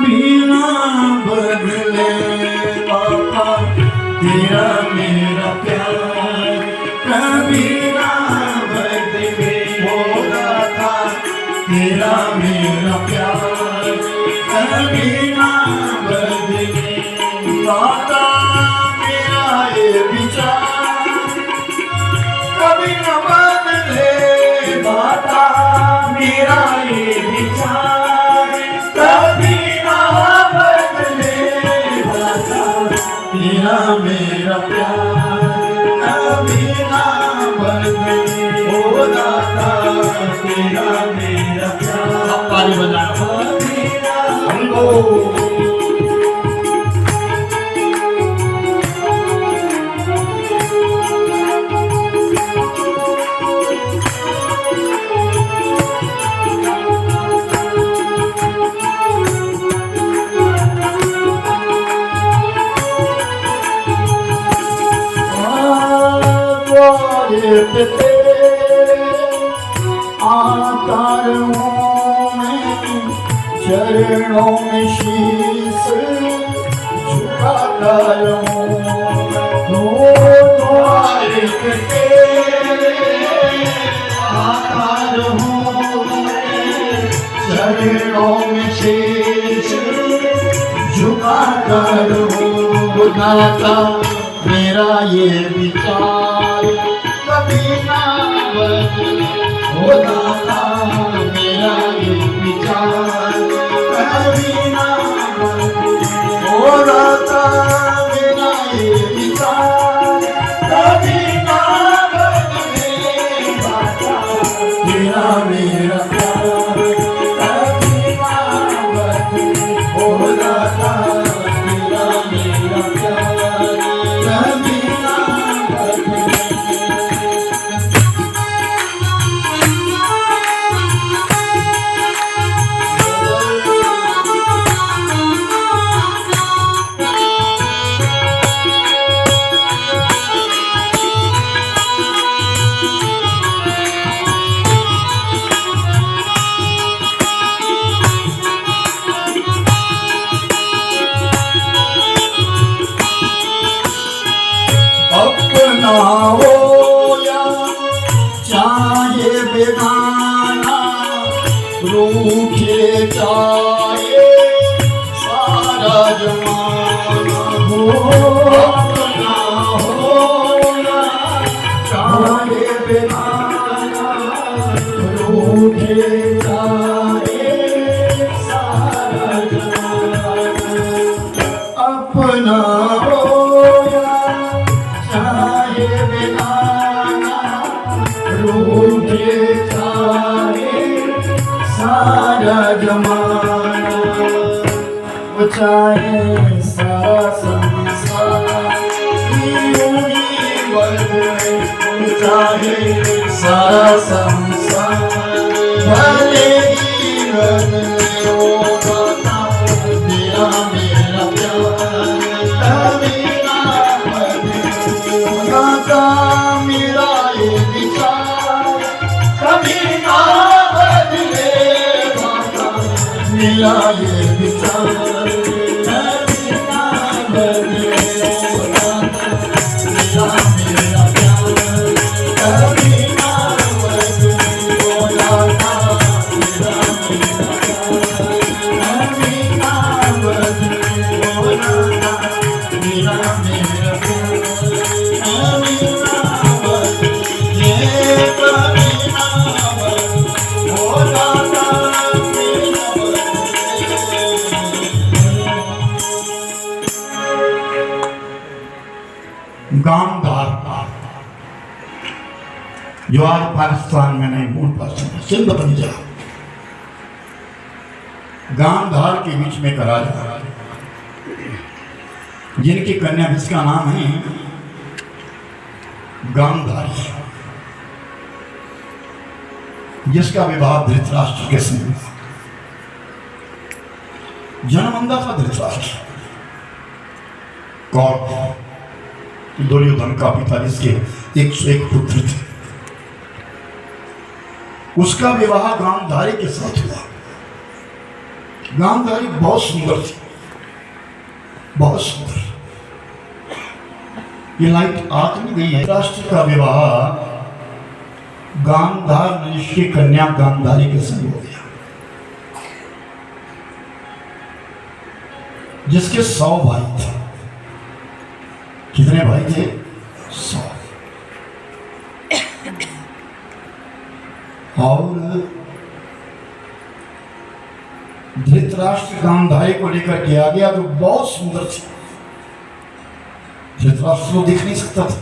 कभी ना बदले बाबा तेरा मेरा प्यार, कभी ना बदले होगा था तेरा मेरा प्यार, कभी ना बदले बाबा मेरा ये विचार, कभी ना बदले बाबा मेरा ये विचार, कभी ना बदले बाबा तेरा मेरा प्यार, कभी ना बदले हो दाता तेरा मेरा प्यार। अब ताली बजाओ हमको आता रहूं मैं चरणों में शीश झुकाता रहूं, द्वारे पे आता रहूं मैं चरणों में शीश झुकाता रहूं। दाता मेरा ये विचार कभी ना बदले हो दाता मेरा ये विचार कभी ना बदले हो दाता मेरा ये विचार कभी ना बदले दाता तेरा मेरा प्यार कभी ना बदले हो दाता तेरा मेरा प्यार कभी ना बदले। अपना हो या चाहे बेगाना, रूठे चाहे सारा जमाना हो, अपना हो या चाहे बेगाना, रूठे चाहे सारा जमाना, अपना हो चाहे बेगाना, रूठे चाहे सारा जमाना, वो चाहे सारा संसार यूं ही बदले, वो चाहे सारा संसार भले ही बदले, वो दाता तेरा मेरा प्यार कभी ना बदले, दाता मेरा ये विचार कभी ना बदले, दाता मेरा ये विचार कभी ना बदले, दाता तेरा मेरा प्यार कभी ना बदले, दाता तेरा मेरा प्यार कभी ना बदले, दाता तेरा मेरा प्यार कभी ना बदले, कभी ना बदले, हो दाता तेरा गांधार जो आज पाकिस्तान में नहीं मूल पर सिंध पंजाब गांधार के बीच में करा जा, जिनकी कन्या जिसका नाम है गांधारी, जिसका विवाह धृतराष्ट्र के संग जन्मंदा था। धृतराष्ट्र कौरव दुर्योधन का पिता, जिसके 101 पुत्र थे, उसका विवाह गांधारी के साथ हुआ। गांधारी बहुत सुंदर थी, बहुत सुंदर। ये लाइट आग में गई है। राष्ट्र का विवाह गांधार नरेश की कन्या गांधारी के संग हो गया, जिसके 100 भाई थे। कितने भाई थे? 100। और धृतराष्ट्र गांधारी को लेकर के आ गया, तो बहुत सुंदर थी। धृतराष्ट्र को देख नहीं सकता था।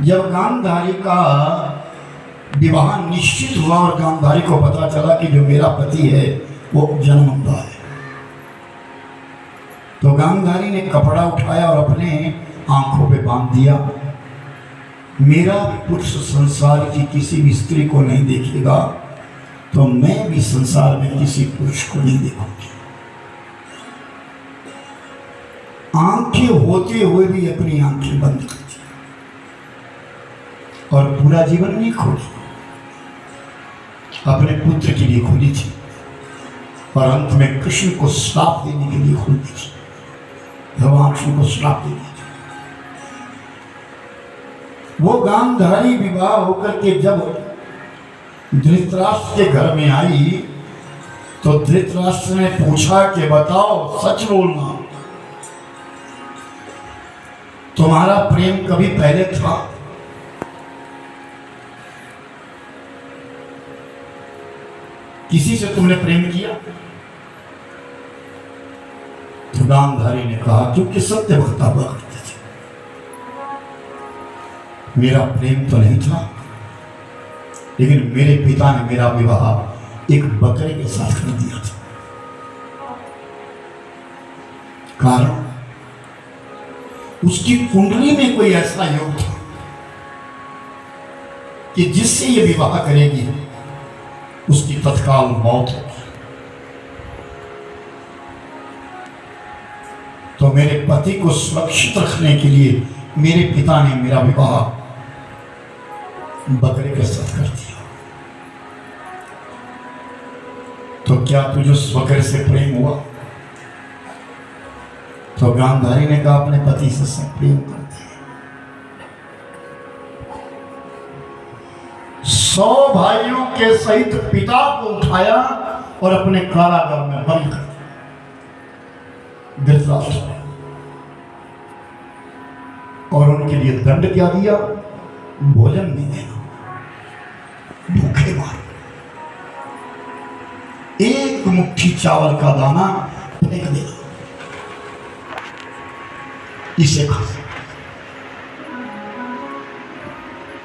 जब गांधारी का विवाह निश्चित हुआ और गांधारी को पता चला कि जो मेरा पति है वो जन्मदा है, तो गांधारी ने कपड़ा उठाया और अपने आंखों पे बांध दिया, मेरा पुरुष संसार की किसी भी स्त्री को नहीं देखेगा, तो मैं भी संसार में किसी पुरुष को नहीं देखूंगी। आंखें होते हुए भी अपनी आंखें बंद कर दी और पूरा जीवन नहीं खोली, अपने पुत्र के लिए खोली थी और अंत में कृष्ण को श्राप देने के लिए खोली थी। भगवान कृष्ण को श्राप देने थी। वो गांधारी विवाह होकर के जब धृतराष्ट्र के घर में आई, तो धृतराष्ट्र ने पूछा कि बताओ, सच बोलना, तुम्हारा प्रेम कभी पहले था? किसी से तुमने प्रेम किया? तो गांधारी ने कहा, क्योंकि सत्य वक्ता हुआ करते थे, मेरा प्रेम तो नहीं था, लेकिन मेरे पिता ने मेरा विवाह एक बकरे के साथ कर दिया था। कारण उसकी कुंडली में कोई ऐसा योग था कि जिससे ये विवाह करेगी उसकी तत्काल मौत होगी। तो मेरे पति को सुरक्षित रखने के लिए मेरे पिता ने मेरा विवाह बकरे के साथ कर दिया। तो क्या तुझे उस बकरे से प्रेम हुआ? तो गांधारी ने कहा, अपने पति से सब प्रेम करते हैं। 100 भाइयों के सहित पिता को उठाया और अपने कारागार में बंद कर दिया धृतराष्ट्र ने। और उनके लिए दंड क्या दिया? भोजन नहीं देना, भूखे मार, एक मुट्ठी चावल का दाना फेंक देना, इसे खा।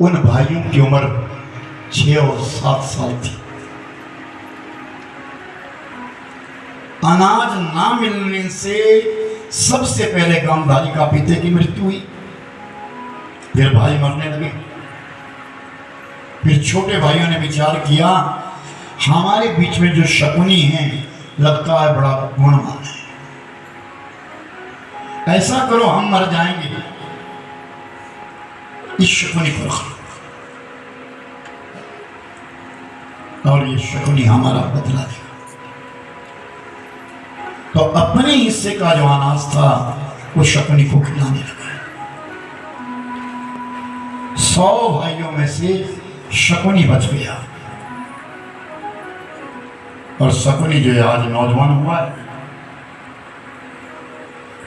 उन भाइयों की उम्र 6 और 7 साल थी। अनाज ना मिलने से सबसे पहले गांधारी का पिता की मृत्यु हुई, फिर भाई मरने लगे। फिर छोटे भाइयों ने विचार किया, हमारे बीच में जो शकुनी है लगता है बड़ा गुणवान है, ऐसा करो हम मर जाएंगे, इस शकुनी को रखो और ये शकुनी हमारा बदला देगा। तो अपने हिस्से का जो अनाज था वो शकुनी को खिलाने लगा। 100 भाइयों में से शकुनी बच गया और शकुनी जो है आज नौजवान हुआ है।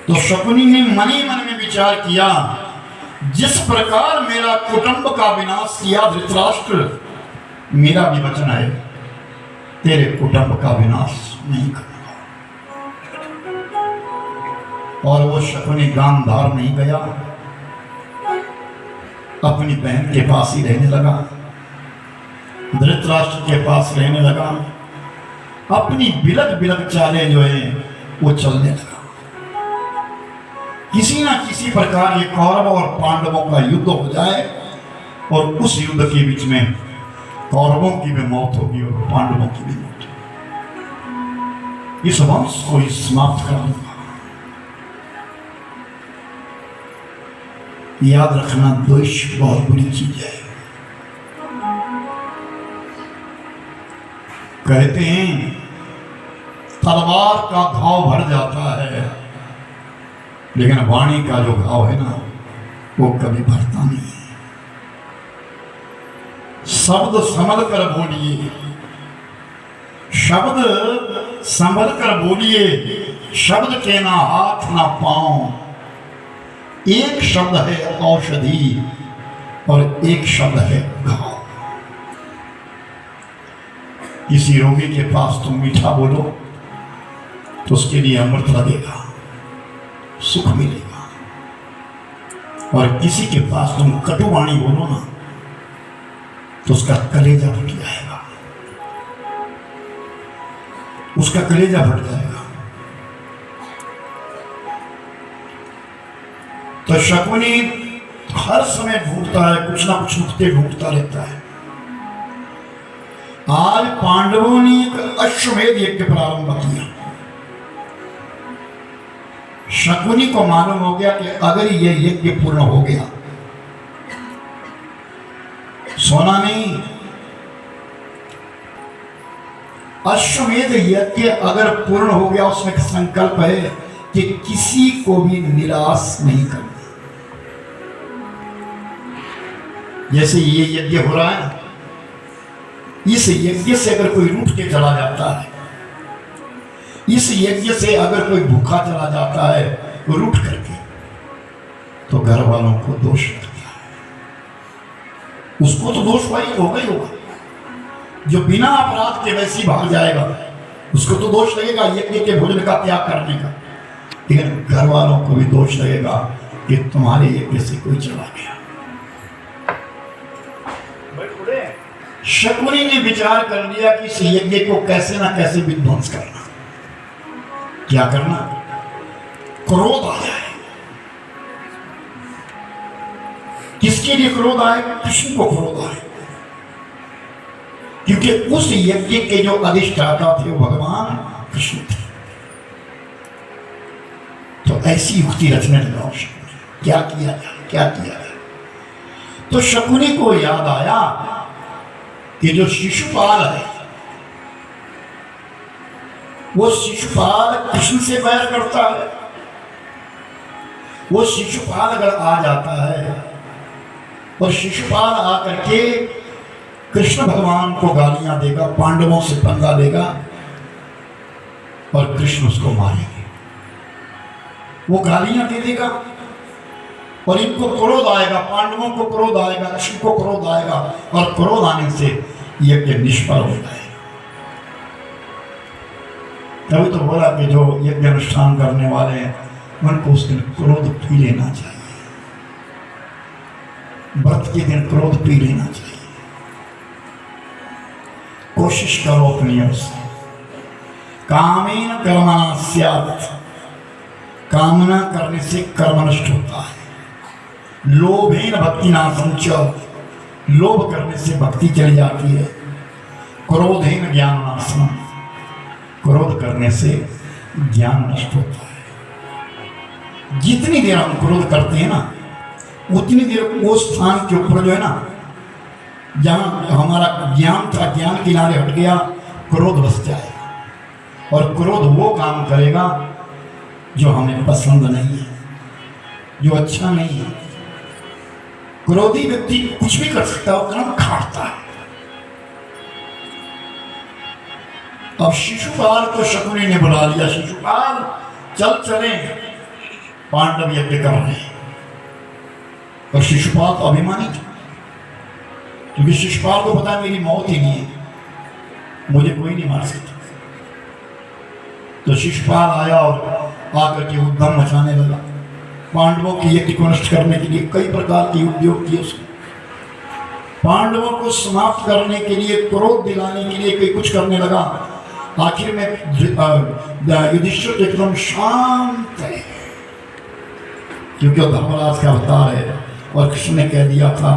तो शकुनी ने मन ही मन में विचार किया, जिस प्रकार मेरा कुटुंब का विनाश किया धृतराष्ट्र, मेरा भी वचन है तेरे कुटुंब का विनाश नहीं करूंगा। और वो शकुनी गांधार नहीं गया, अपनी बहन के पास ही रहने लगा, धृतराष्ट्र के पास रहने लगा, अपनी बिलक बिलक चालें जो है वो चलने लगा। किसी ना किसी प्रकार ये कौरवों और पांडवों का युद्ध हो जाए और उस युद्ध के बीच में कौरवों की भी मौत होगी और पांडवों की भी मौत होगी। इस वंश को समाप्त कर दूंगा। याद रखना, द्वेष बहुत बुरी चीज है। कहते हैं तलवार का घाव भर जाता है, लेकिन वाणी का जो घाव है ना वो कभी भरता नहीं है। शब्द संभल कर बोलिए, शब्द संभल कर बोलिए, शब्द के ना हाथ ना पांव। एक शब्द है औषधि और एक शब्द है घाव। किसी रोगी के पास तुम मीठा बोलो तो उसके लिए अमृत लगेगा, सुख मिलेगा, और किसी के पास तुम कटुवाणी बोलो ना तो उसका कलेजा फट जाएगा, उसका कलेजा फट जाएगा। तो शकुनी हर समय ढूंढता है, कुछ ना कुछ नुक्ते ढूंढता रहता है। आज पांडवों ने एक अश्वमेध यज्ञ प्रारंभ किया। शकुनी को मालूम हो गया कि अगर यह यज्ञ पूर्ण हो गया, सोना नहीं, अश्वमेध यज्ञ अगर पूर्ण हो गया, उसमें संकल्प है कि किसी को भी निराश नहीं करना। जैसे ये यज्ञ हो रहा है, इस यज्ञ से अगर कोई रूठ के चला जाता है, इस यज्ञ से अगर कोई भूखा चला जाता है रूठ करके, तो घर वालों को दोष लगता है। उसको तो दोष भाई होगा ही होगा, जो बिना अपराध के वैसी भाग जाएगा उसको तो दोष लगेगा यज्ञ के भोजन का त्याग करने का, लेकिन घर वालों को भी दोष लगेगा कि तुम्हारे यज्ञ से कोई चला गया। शकुनी ने विचार कर लिया कि इस यज्ञ को कैसे ना कैसे विध्वंस करना। क्या करना? क्रोध आ जाए। किसके लिए क्रोध आए? कृष्ण को क्रोध आए, क्योंकि उस यज्ञ के जो अधिष्ठाता थे वो भगवान कृष्ण थे। तो ऐसी युक्ति रचने लगा शकुनी। क्या किया जाए, क्या किया जाए? तो शकुनी को याद आया कि जो शिशुपाल है, वो शिशुपाल कृष्ण से बैर करता है। वो शिशुपाल अगर आ जाता है और शिशुपाल आकर के कृष्ण भगवान को गालियां देगा, पांडवों से पंगा लेगा और कृष्ण उसको मारेंगे। वो गालियां दे देगा और इनको क्रोध आएगा, पांडवों को क्रोध आएगा, कृष्ण को क्रोध आएगा, और क्रोध आने से यज्ञ निष्फल हो जाएगा। तभी तो बोला कि जो यज्ञ अनुष्ठान करने वाले हैं उनको उस दिन क्रोध पी लेना चाहिए, व्रत के दिन क्रोध पी लेना चाहिए। कोशिश करो अपनी ओर से। कामेन कर्मणा स्यात्, कामना करने से कर्म नष्ट होता है। लोभेन भक्ति नाशं च, लोभ करने से भक्ति चली जाती है। क्रोधेन ज्ञान नाशम, क्रोध करने से ज्ञान नष्ट होता है। जितनी देर हम क्रोध करते हैं ना, उतनी देर वो स्थान के ऊपर जो है ना, जहाँ हमारा ज्ञान था, ज्ञान किनारे हट गया, क्रोध बस जाएगा और क्रोध वो काम करेगा जो हमें पसंद नहीं है, जो अच्छा नहीं है। क्रोधी व्यक्ति कुछ भी कर सकता है, वो कर्म खाटता है। अब शिशुपाल को शकुनी ने बुला लिया। शिशुपाल चल चले, पांडव यज्ञ कर रहे हैं। और शिशुपाल तो अभिमानी था, क्योंकि शिशुपाल को पता मेरी मौत ही नहीं है, मुझे कोई नहीं मार सकता। तो शिशुपाल आया और आकर के उद्यम मचाने लगा। पांडवों की यज्ञ को नष्ट करने के लिए कई प्रकार के उद्योग किए उसने। पांडवों को समाप्त करने के लिए, क्रोध दिलाने के लिए कई कुछ करने लगा। आखिर में युधिष्ठिर एकदम शांत है, क्योंकि वो धर्मराज का अवतार है और कृष्ण ने कह दिया था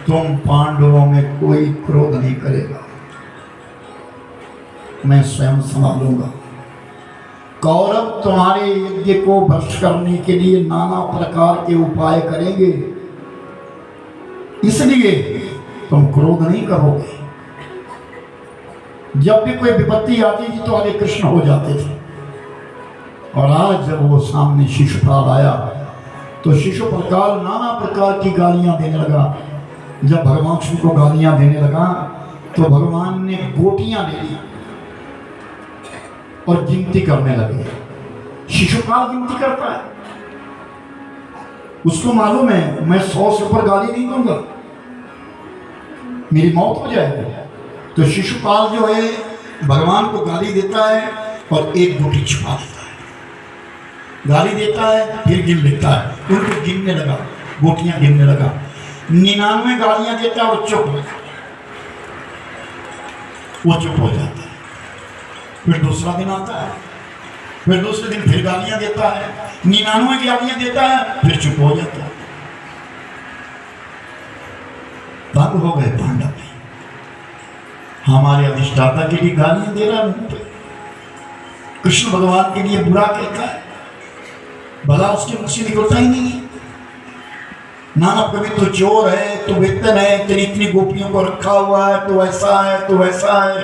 तुम पांडवों में कोई क्रोध नहीं करेगा, मैं स्वयं संभालूंगा। कौरव तुम्हारे यज्ञ को भ्रष्ट करने के लिए नाना प्रकार के उपाय करेंगे, इसलिए तुम क्रोध नहीं करोगे। जब भी कोई विपत्ति आती थी तो आगे कृष्ण हो जाते थे। और आज जब वो सामने शिशुपाल आया तो शिशुपाल नाना प्रकार की गालियां देने लगा। जब भगवान शिव को गालियां देने लगा तो भगवान ने गोटियां ले ली और गिनती करने लगे। शिशुपाल गिनती करता है, उसको मालूम है मैं 100 से ऊपर गाली नहीं दूंगा, मेरी मौत हो जाएगी। तो शिशुपाल जो है भगवान को गाली देता है और एक गोटी छुपा देता है। गाली देता है फिर गिन लेता है, उनको गिनने लगा, गोटियां गिनने लगा। 99 गालियां देता है और चुप हो जाता है, वो चुप हो जाता है। फिर दूसरा दिन आता है, फिर दूसरे दिन फिर गालियां देता है, 99 गालियां देता है, फिर चुप हो जाता है। तंग हो गए पांडव, हमारे अधिष्ठाता के लिए गालियां दे रहा है, कृष्ण भगवान के लिए बुरा कहता है, भला उसके मुख से निकलता ही नहीं है। नाना कभी तो चोर है, तो वेतन है, तेरी इतनी गोपियों को रखा हुआ है, तो ऐसा है, तो वैसा है,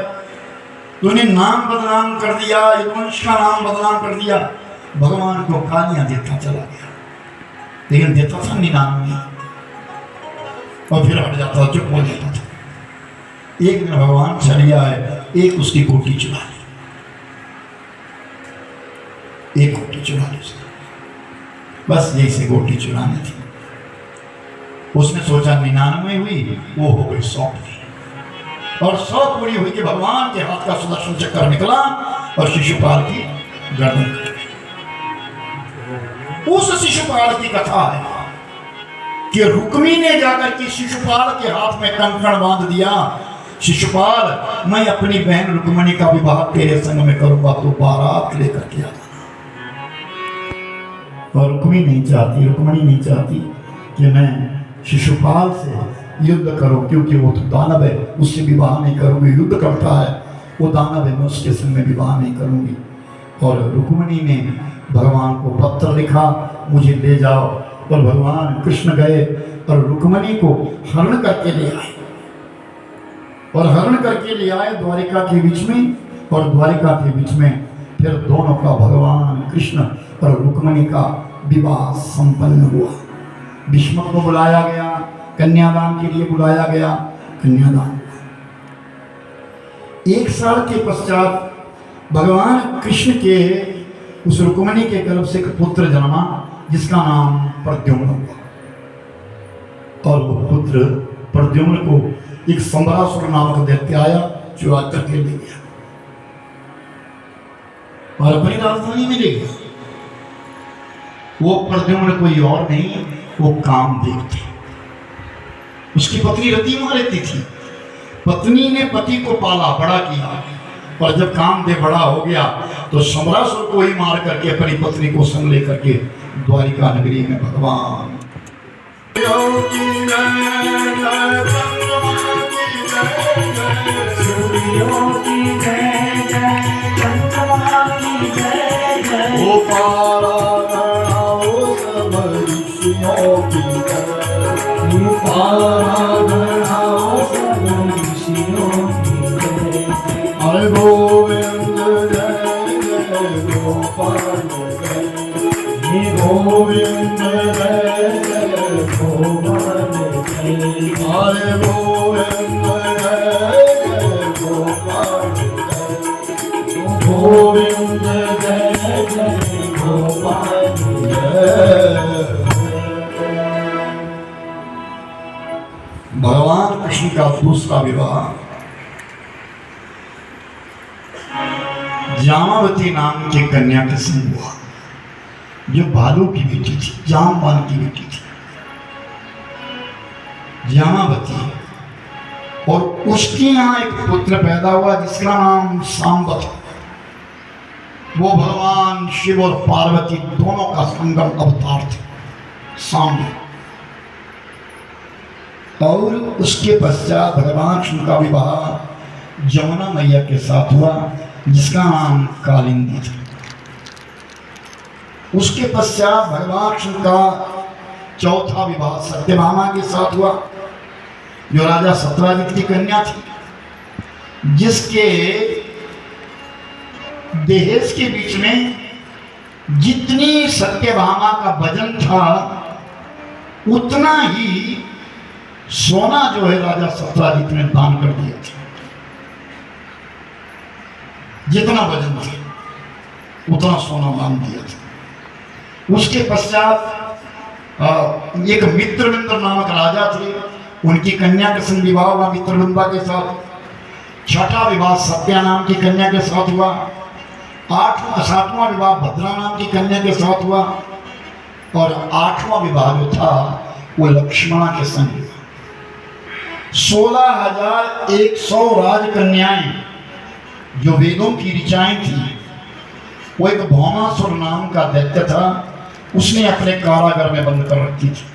तूने नाम बदनाम कर दिया, यदुवंश का नाम बदनाम कर दिया। भगवान को गालियां देता चला गया, लेकिन देता था 99 और फिर हट जाता, चुप हो जाता था। एक दिन भगवान चले आए, एक उसकी गोटी चुरा ली, एक गोटी चुरा ली उसने, बस यही से गोटी चुरानी थी। उसने सोचा 99 हुई, वो हो गई 100 की, और 100 पूरी हुई कि भगवान के हाथ का सुदर्शन चक्र निकला और शिशुपाल की गर्दन कट गई। उस शिशुपाल की कथा है कि रुक्मी ने जाकर के शिशुपाल के हाथ में कंकण बांध दिया, शिशुपाल मैं अपनी बहन रुक्मणी का विवाह तेरे संग में करूंगा, तो बारात लेकर के आ जाना। और रुक्मी नहीं चाहती, रुक्मणी नहीं चाहती कि मैं शिशुपाल से युद्ध करूं, क्योंकि वो तो दानव है, उससे विवाह नहीं करूंगी। युद्ध करता है वो दानव है, मैं उसके संग में विवाह नहीं करूंगी। और रुक्मणी ने भगवान को पत्र लिखा, मुझे ले जाओ। और भगवान कृष्ण गए और रुक्मणी को हरण करके ले आए, और हरण करके ले आए द्वारिका के बीच में, और द्वारिका के बीच में फिर दोनों का, भगवान कृष्ण और रुक्मणी का विवाह संपन्न हुआ। भीष्म को बुलाया गया, कन्यादान के लिए बुलाया गया, कन्यादान। 1 साल के पश्चात भगवान कृष्ण के उस रुक्मणी के गर्भ से एक पुत्र जन्मा, जिसका नाम प्रद्युम्न हुआ। और वो पुत्र प्रद्युम्न को एक संबरासुर नामक दैत्य आया, चुरा करके ले गया और अपनी राजधानी में ले गया। वो प्रद्युम्न कोई और नहीं, वो कामदेव थे। उसकी पत्नी रति वहां रहती थी। पत्नी ने पति को पाला, बड़ा किया, और जब कामदेव बड़ा हो गया तो सम्रासुर को ही मार करके अपनी पत्नी को संग लेकर के द्वारिका नगरी में भगवान हरे गोविंद जय जय गोपाल जय गोविंद जय जय गोपाल जय हरे गोविंद जय जय गोपाल जय गोविंद जय जय गोपाल जय। भगवान कृष्ण का दूसरा विवाह जामावती नाम की कन्या के संग हुआ, जो भालू की बेटी थी, जामवान की बेटी थी जामावती। और उसके यहाँ एक पुत्र पैदा हुआ जिसका नाम सांब था। वो भगवान शिव और पार्वती दोनों का संगम अवतार थे, सांब। और उसके पश्चात भगवान शिव का विवाह जमुना मैया के साथ हुआ, जिसका नाम कालिंदी था। उसके पश्चात भगवान शिव का चौथा विवाह सत्यभामा के साथ हुआ, जो राजा सत्यवादित्य की कन्या थी। जिसके दहेज के बीच में जितनी सत्यभामा का वजन था उतना ही सोना जो है राजा सत्यजित ने दान कर दिया था। जितना वजन था उतना सोना दान दिया था। उसके पश्चात एक मित्रविंद नामक राजा थे, उनकी कन्या का संग विवाह हुआ मित्रविंदा के साथ। छठा विवाह सत्या नाम की कन्या के साथ हुआ। सातवां विवाह भद्रा नाम की कन्या के साथ हुआ और 8वां विवाह जो था वो लक्ष्मणा के संग हुआ। 16,100 राजकन्याएं जो वेदों की ऋचाएं थी, वो एक भौमासुर नाम का दैत्य था, उसने अपने कारागार में बंद कर रखी थी।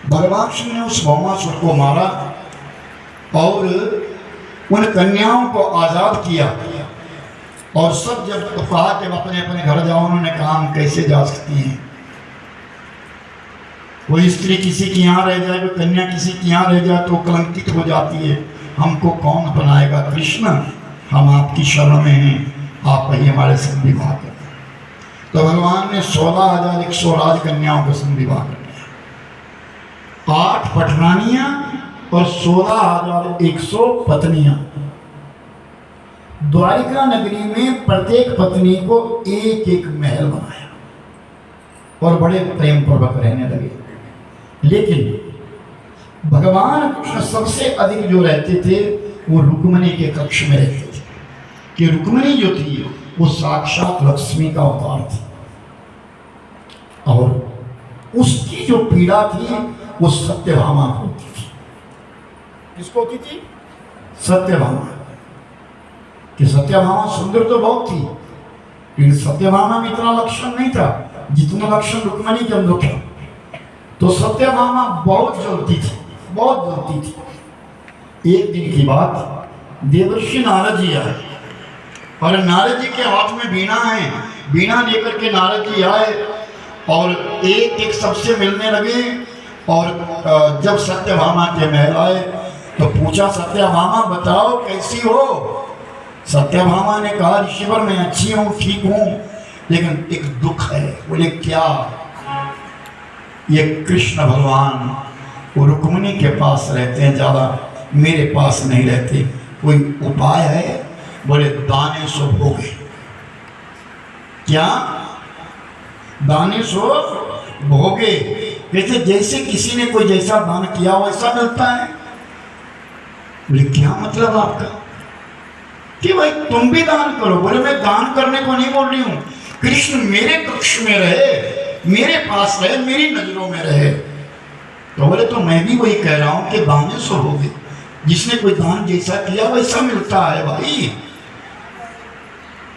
भगवान शिव ने उस भौमासुर को मारा और उन कन्याओं को आजाद किया। और सब जब कहा कि अपने अपने घर जाओ, उन्होंने कहा हम कैसे जा सकती हैं, कोई स्त्री किसी के यहाँ रह जाए, कोई कन्या किसी के यहाँ रह जाए तो कलंकित हो जाती है, हमको कौन अपनाएगा। कृष्ण हम आपकी शरण में हैं, आप ही हमारे संग विवाह करें। तो भगवान ने 16,100 राजकन्याओं के संग विवाह कर दिया। 8 पटरानियां और 16,100 पत्नियां। द्वारिका नगरी में प्रत्येक पत्नी को एक एक महल बनाया और बड़े प्रेम पूर्वक रहने लगे। लेकिन भगवान कृष्ण सबसे अधिक जो रहते थे वो रुक्मिणी के कक्ष में रहते थे, कि रुक्मिणी जो थी वो साक्षात लक्ष्मी का अवतार थी और उसकी जो पीड़ा थी वो सत्यभामा होती थी। किसको होती थी? सत्यभामा। कि सत्यभामा सुंदर तो बहुत थी, लेकिन सत्यभामा में इतना लक्षण नहीं था जितना लक्षण रुक्मिणी के अंदर था। तो सत्यभामा बहुत जलती थी, बहुत जलती थी। एक दिन की बात, देवर्षि नारद जी आए और नारद जी के हाथ में वीणा है। वीणा लेकर के नारद जी आए और एक एक सबसे मिलने लगे। और जब सत्यभामा के महल आए तो पूछा, सत्यभामा बताओ कैसी हो? सत्यभामा ने कहा, ऋषिवर मैं अच्छी हूँ, ठीक हूँ, लेकिन एक दुख है। बोले क्या? ये कृष्ण भगवान वो रुक्मिणी के पास रहते हैं ज़्यादा, मेरे पास नहीं रहते, कोई उपाय है? बोले दाने सो भोगे। क्या? दाने सो भोगे। कहते जैसे किसी ने कोई जैसा दान किया वैसा मिलता है। बोले क्या मतलब आपका? कि भाई तुम भी दान करो। बोले मैं दान करने को नहीं बोल रही हूँ, कृष्ण मेरे कक्ष में रहे, मेरे पास रहे, मेरी नजरों में रहे। तो बोले तो मैं भी वही कह रहा हूँ कि दाने सो होगे, जिसने कोई दान जैसा किया वैसा मिलता है। भाई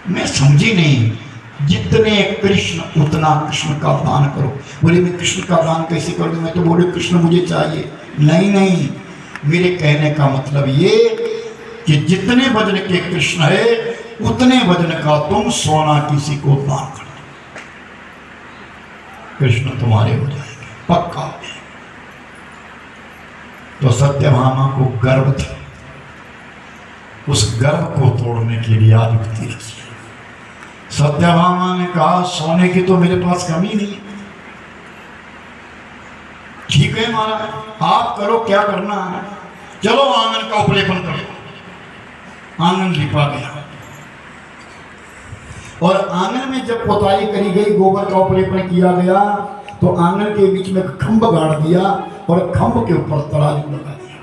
मैं समझी नहीं, जितने कृष्ण उतना कृष्ण का दान करो। बोले मैं कृष्ण का दान कैसे कर दूं? मैं तो बोले कृष्ण मुझे चाहिए। नहीं नहीं, मेरे कहने का मतलब ये कि जितने वजन के कृष्ण है उतने वजन का तुम सोना किसी को दान कर दो, कृष्ण तुम्हारे हो जाएंगे, पक्का हो जाएंगे। तो सत्यभामा को गर्व था, उस गर्व को तोड़ने के लिए आज युक्ति रची। सत्यभामा ने कहा सोने की तो मेरे पास कमी नहीं, ठीक है महाराज आप करो क्या करना है, चलो आंगन का उपलेपन करो। आंगन लिपा गया और आंगन में जब पोताई करी गई, गोबर का उपलेपन किया गया, तो आंगन के बीच में खंभ गाड़ दिया और खंभ के ऊपर तराजू लगा दिया।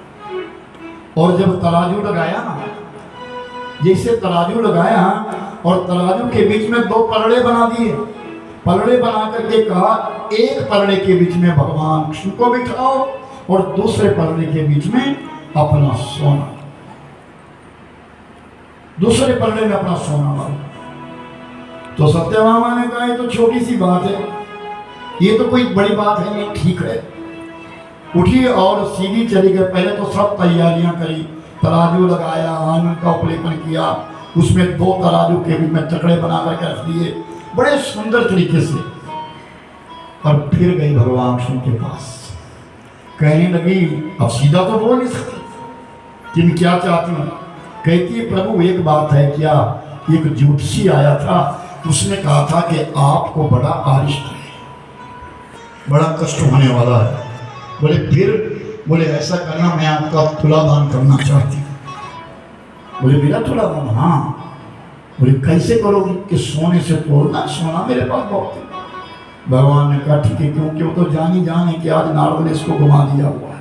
और जब तराजू लगाया ना, जैसे तराजू लगाया और तराजू के बीच में 2 पलड़े बना दिए। पलड़े बना करके कहा एक पलड़े के बीच में भगवान कृष्ण को बिठाओ और दूसरे पलड़े के बीच में अपना सोना, दूसरे पलड़े में अपना सोना डालो। तो सत्यभामा ने कहा ये तो छोटी सी बात है, ये तो कोई बड़ी बात है नहीं, ठीक है। उठी और सीधी चली गई। पहले तो सब तैयारियां करी, तराजू लगाया, आंगन का उपलेपन किया, उसमें 2 तराजू के बीच में चकड़े बना करके रख दिए बड़े सुंदर तरीके से। और फिर गई भगवान कृष्ण के पास, कहने लगी, अब सीधा तो बोल नहीं सकती कि मैं क्या चाहती हूँ। कहती है प्रभु एक बात है क्या, एक ज्योतिषी आया था, उसने कहा था कि आपको बड़ा अरिष्ट है, बड़ा कष्ट होने वाला है। बोले फिर, बोले ऐसा करना, मैं आपका तुलादान करना चाहती हूँ। बोले मेरा तुलादान? हाँ। बोले कैसे करोगी? कि सोने से तोड़ना, सोना मेरे पास बहुत है। भगवान ने कहा ठीक है, क्योंकि वो तो जान ही जाने कि आज नारद ने इसको घुमा दिया हुआ है।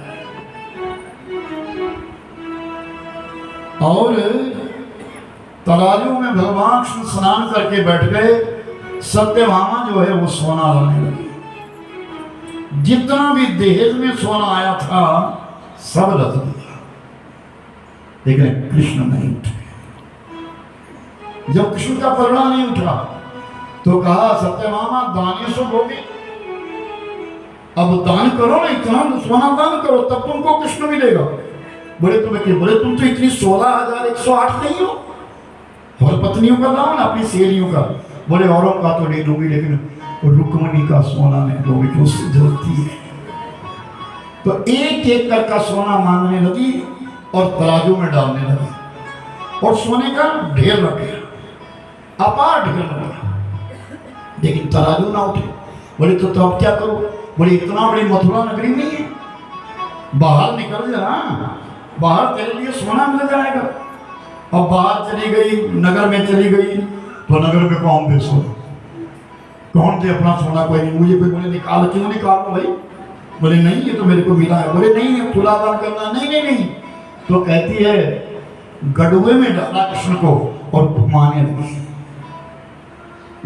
और तराजू में भगवान कृष्ण स्नान करके बैठ गए। सत्यभामा जो है वो सोना लाने लगी। जितना भी दहेज में सोना आया था सब रख दिया, लेकिन कृष्ण नहीं उठे। जब कृष्ण का परिणाम नहीं उठा तो कहा सत्यभामा दानी सो होगी, अब दान करो ना, इतना सोना दान करो तब तुमको कृष्ण मिलेगा। बोले तुम्हें क्या? बोले तुम तो इतनी 16,108 नहीं हो, और पत्नियों का लाओ ना, अपनी सहेलियों का। बोले औरों का तो नहीं लूंगी, लेकिन रुक्मणी का सोना नहीं लूंगी, जो सिद्ध होती है। तो एक एक का सोना मांगने लगी और तराजू में डालने लगी, और सोने का ढेर रख गया, अपार ढेर लगा, लेकिन तराजू ना उठे। बोले तो अब क्या करो? बोले इतना बड़ी मथुरा नगरी नहीं है, बाहर निकल जा, बाहर तेरे लिए सोना मिल जाएगा। अब बाहर चली गई, नगर में चली गई, तो नगर में कौन दे सोना? कौन दे अपना सोना? कोई नहीं। मुझे कोई बोले निकाल, क्यों निकालो भाई? बोले नहीं, ये तो मेरे को मिला है। बोले नहीं, अब तुलादान करना। नहीं नहीं नहीं। तो कहती है गड़ुए में डाला कृष्ण को और घुमाने लगी।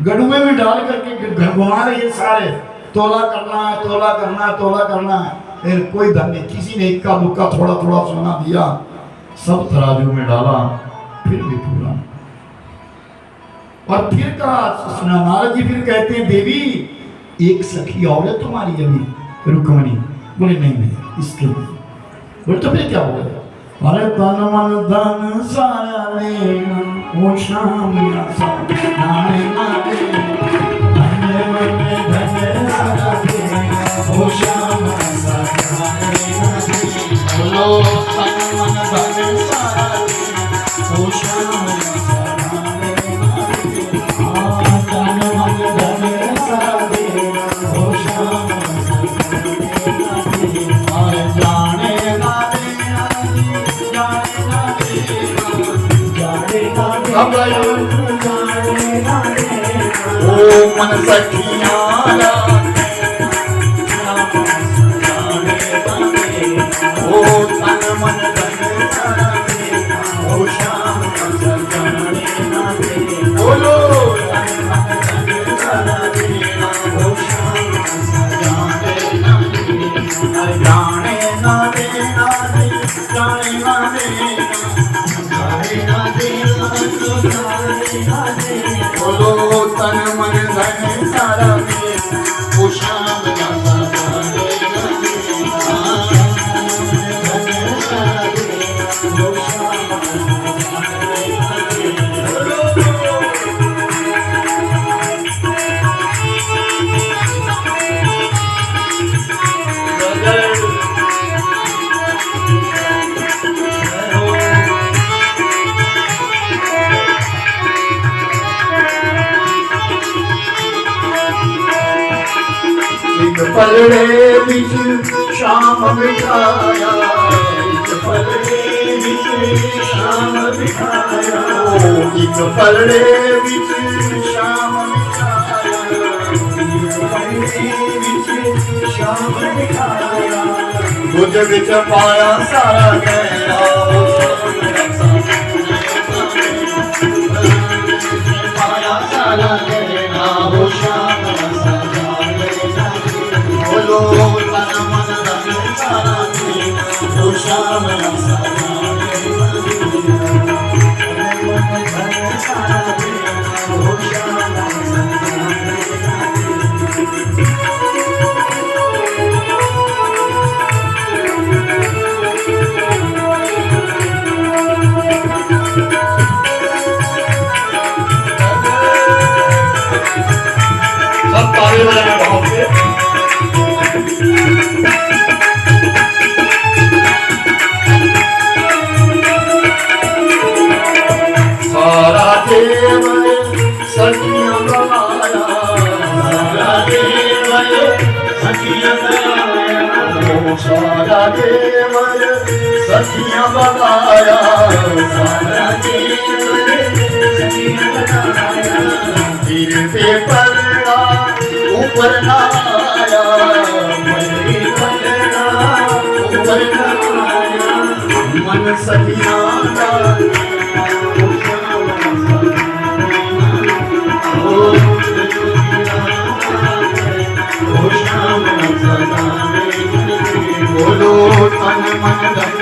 गड़ुए में डाल करके घुमा रही है सारे, तोला करना है, तोला करना है, तोला करना है। कोई धन नहीं, किसी ने इक्का दुक्का थोड़ा थोड़ा सोना दिया, सब तराजू में डाला, फिर भी पूरा। और फिर कहा, नारद जी फिर कहते हैं देवी एक सखी और है तुम्हारी अभी, रुक्मणी। बोले नहीं नहीं, इसके लिए। बोले तो फिर क्या बोले? अरे तन मन धन सारा लेना, ओ श्याम नाने नाने, धन्य मन धन्य सारा लेना, ओ श्याम नाने नाने। बोलो तन मन धन सारा लेना, ओ श्याम नाने नाने। तन मन धन सारा लेना, ओ श्याम नाने जाने ओ मन सखिया ओ तन मन धन सारा लेना, ओ श्याम बोलो तन मन धन सारा लेना, ओ श्याम जाने ना देना, जाने ना देना, जाने ना देना, बोलो तन मन धन सारा लेना, ओ श्याम पलड़े बिच शाम बिठाया, एक पलड़े बिच शाम बिठाया, एक पलड़े बिच शाम बिठाया, एक पलड़े बिच शाम बिठाया। दूध बिच पाया सारा गहरा, पाया सारा गहरा, वो शाम बोलो तन मन धन सारा लेना, ओ श्याम सब ताली बजाना बहुत से। सखियां बनाया सारा देवर सखियां बनाया सारा देवर सखियां बनाया सारा देवर सखियां बनाया सिर पे पलड़ा ऊपर लाया मेरी पलड़ा ऊपर लाया मन सखियां का बोलो तन मन धन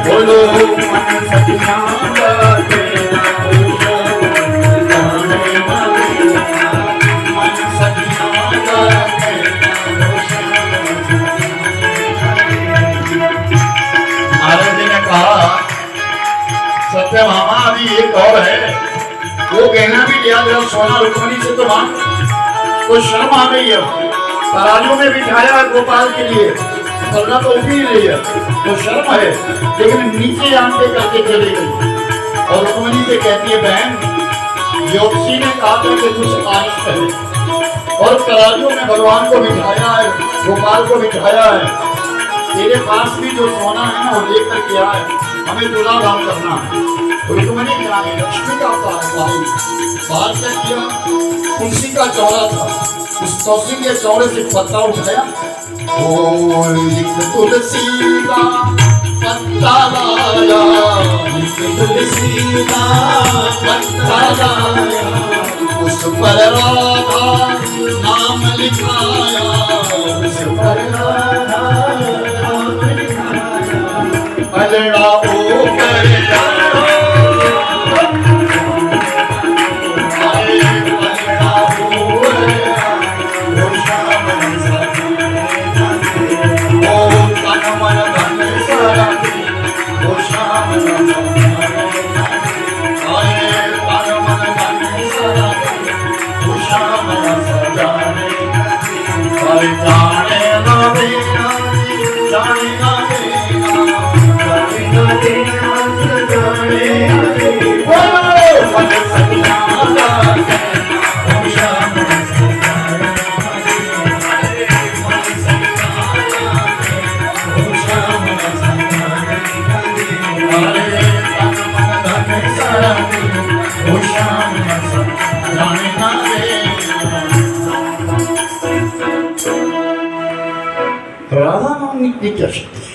बोलो मन सखियां सत्यभामा अभी एक और है, वो गहना भी लिया जब सोना रुक्मिणी से तो मांग तो शर्म आ गई है, तराजू में बिठाया गोपाल के लिए, पलड़ा तो उठी नहीं है तो शर्म है, लेकिन नीचे आंटे करके चली गई और रुक्मिणी से कहती है बहन ज्योतिषी ने कहा था कि कुछ आरिष्ट है और तराजू में भगवान को बिठाया है, गोपाल को बिठाया है, तेरे पास भी जो सोना है वो लेकर के आए, हमें दूल्हा दान करना है। रुक्मिणी ग्रामी लक्ष्मी का अवतार बाहर क्या किया, तुलसी का चौरा था, उस तुलसी के चौरे से पत्ता उठाया, ओ एक तुलसी का पत्ता लाया, एक तुलसी का पत्ता लाया, उस पर राधा नाम लिखाया, उस पर राधा नाम लिखाया, पलड़ा ऊपर राधा नाम की क्या शक्ति है?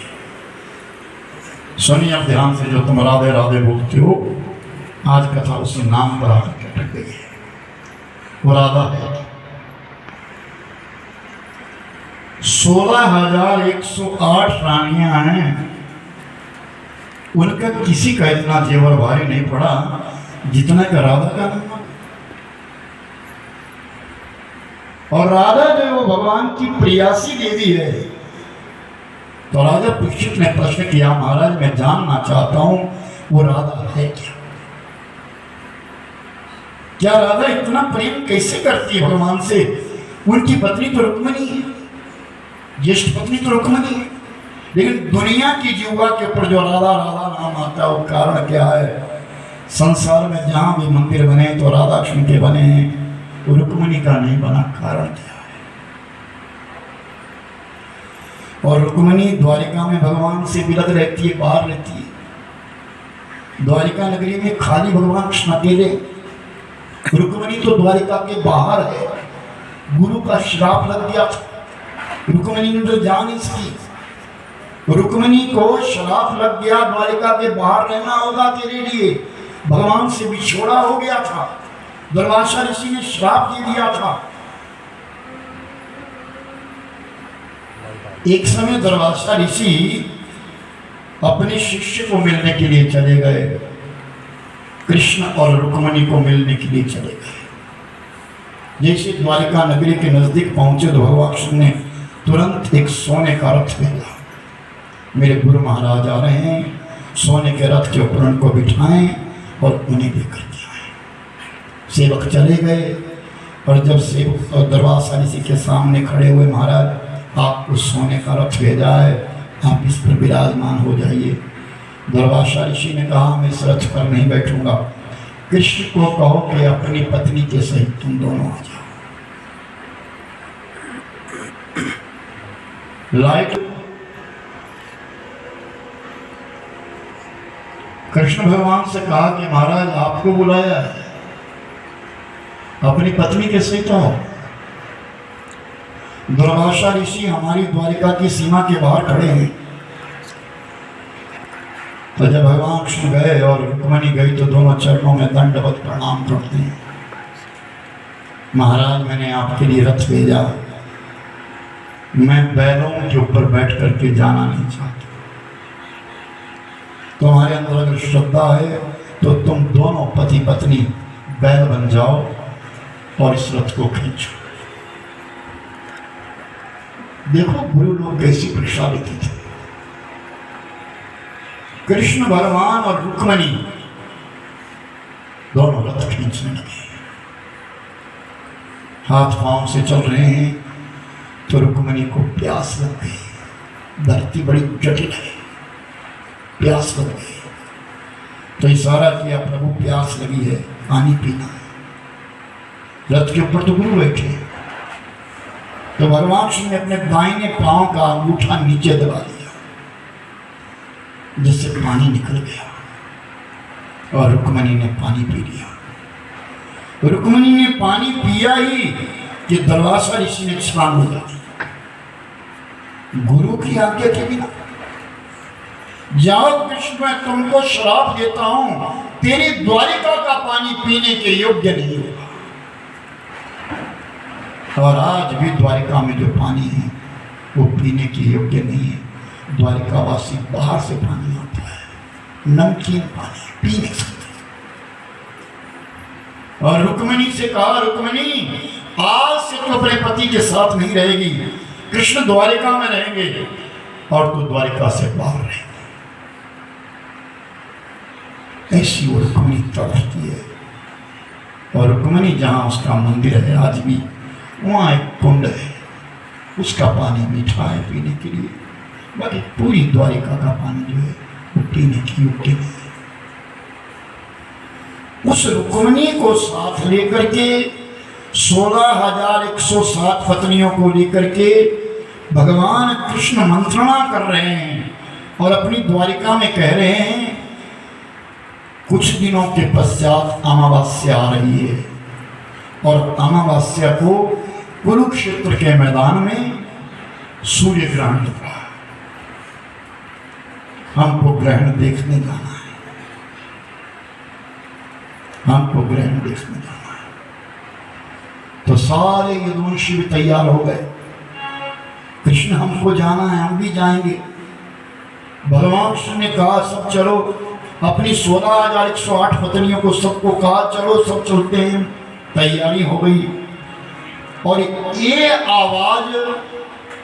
सुनिए अब ध्यान से, जो तुम राधे राधे बोलते हो, आज कथा उसी नाम पर आकर के अटक गई है, वो राधा है। 16,108 रानियां हैं, उनका किसी का इतना जेवर भारी नहीं पड़ा जितना का राधा का नाम। और राधा जो वो भगवान की प्रियासी देवी है, तो राजा परीक्षित ने प्रश्न किया, महाराज मैं जानना चाहता हूं वो राधा है क्या? क्या राधा इतना प्रेम कैसे करती है भगवान से? उनकी पत्नी तो रुक्मिणी है, ज्येष्ठ पत्नी तो रुक्मिणी है, लेकिन दुनिया की जीवा के ऊपर जो राधा राधा नाम आता है वो कारण क्या है? संसार में जहां भी मंदिर बने तो राधा कृष्ण के बने हैं, रुक्मिणी का नहीं बना, कारण क्या है? और रुक्मिणी द्वारिका में भगवान से विलग रहती है, बाहर रहती है। द्वारिका नगरी में खाली भगवान कृष्ण अकेले, रुक्मिणी तो द्वारिका के बाहर है, गुरु का श्राप लग गया था, रुक्मिणी ने तो जान इसकी, रुक्मिणी को श्राप लग गया, द्वारिका के बाहर रहना होगा तेरे लिए, भगवान से बिछोड़ा हो गया था, दुर्वासा ऋषि ने श्राप दे दिया था। एक समय दुर्वासा ऋषि अपने शिष्य को मिलने के लिए चले गए, कृष्ण और रुक्मिणी को मिलने के लिए चले गए। जैसे द्वारिका नगरी के नजदीक पहुंचे तो भगवान कृष्ण ने तुरंत एक सोने का रथ भेजा, मेरे गुरु महाराज आ रहे हैं, सोने के रथ के ऊपर उनको बिठाएं और उन्हें लेकर के आए। सेवक चले गए, और जब सेवक और दरबार ऋषि के सामने खड़े हुए, महाराज आपको सोने का रथ भेजा है, आप इस पर विराजमान हो जाइए। दरबार ऋषि ने कहा मैं इस रथ पर नहीं बैठूंगा, कृष्ण को कहो कि अपनी पत्नी के सहित तुम दोनों आ जाओ। लाइट कृष्ण भगवान से कहा कि महाराज आपको बुलाया है, अपनी पत्नी के सहित आओ। दुर्वासा ऋषि हमारी द्वारिका की सीमा के बाहर खड़े हैं। तो जब भगवान कृष्ण गए और रुक्मिणी गई तो दोनों चरणों में दंडवत प्रणाम करते हैं। महाराज मैंने आपके लिए रथ भेजा, मैं बैलों के ऊपर बैठ करके जाना नहीं चाहता। तुम्हारे अंदर अगर श्रद्धा है तो तुम दोनों पति पत्नी बैल बन जाओ और इस रथ को खींचो। देखो गुरु लोग कैसी परीक्षा लेते थे। कृष्ण भगवान और रुक्मिणी दोनों रथ खींचने लगे, हाथ पांव से चल रहे हैं। तो रुक्मिणी को प्यास लग गई, धरती बड़ी जटिल है, प्यास लग गई। तो इशारा किया प्रभु प्यास लगी है, पानी पीना है। रथ के ऊपर तो गुरु बैठे हैं। तो भगवान श्री ने अपने दाहिने पांव का अंगूठा नीचे दबा दिया, जिससे पानी निकल गया और रुक्मिणी ने पानी पी लिया। रुक्मिणी ने पानी पिया ही कि दरवासा ऋषि ने छलांग लगा दी। गुरु की आज्ञा के बिना जाओ कृष्ण, मैं तुमको श्राप देता हूं, तेरी द्वारिका का पानी पीने के योग्य नहीं होगा। और आज भी द्वारिका में जो पानी है वो पीने के योग्य नहीं है। द्वारिकावासी बाहर से पानी आता है, नमकीन पानी, पी नहीं सकते। और रुक्मिणी से कहा रुक्मिणी आज से तो अपने पति के साथ नहीं रहेगी, कृष्ण द्वारिका में रहेंगे और तू द्वारिका से बाहर रहेगी। ऐसी वो रुक्मिणी तड़पती है। और रुक्मिणी जहाँ उसका मंदिर है आज भी वहाँ एक कुंड है, उसका पानी मीठा है पीने के लिए, बाकी पूरी द्वारिका का पानी जो है वो पीने की योग्य नहीं है। उस रुक्मिणी को साथ लेकर के 16,160 पत्नियों को लेकर के भगवान कृष्ण मंत्रणा कर रहे हैं और अपनी द्वारिका में कह रहे हैं कुछ दिनों के पश्चात अमावस्या आ रही है और अमावस्या को कुरुक्षेत्र के मैदान में सूर्य ग्रहण लग रहा है, हमको ग्रहण देखने जाना है, हमको ग्रहण देखने जाना है। तो सारे यदुवंशी भी तैयार हो गए, कृष्ण हमको जाना है, हम भी जाएंगे। भगवान कृष्ण ने कहा सब चलो, अपनी 16,108 पत्नियों को सबको कहा चलो सब चलते हैं। तैयारी हो गई और ये आवाज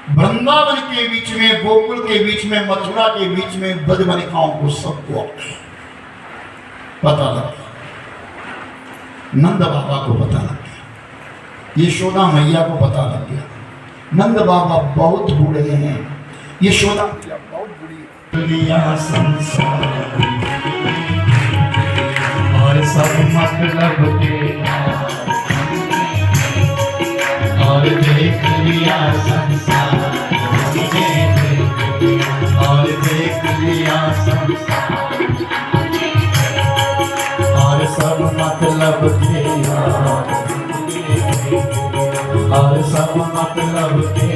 वृंदावन के बीच में, गोकुल के बीच में, मथुरा के बीच में ब्रजबालिकाओं को सबको पता लग गया। नंद बाबा को पता लग गया, यशोदा मैया को पता लग गया। नंद बाबा बहुत बूढ़े हैं, यशोदा मैया बहुत बूढ़ी है। संसार और सब मतलब के और देख लिया संसार, और देख लिया संसार और सब मतलब के और सब मतलब के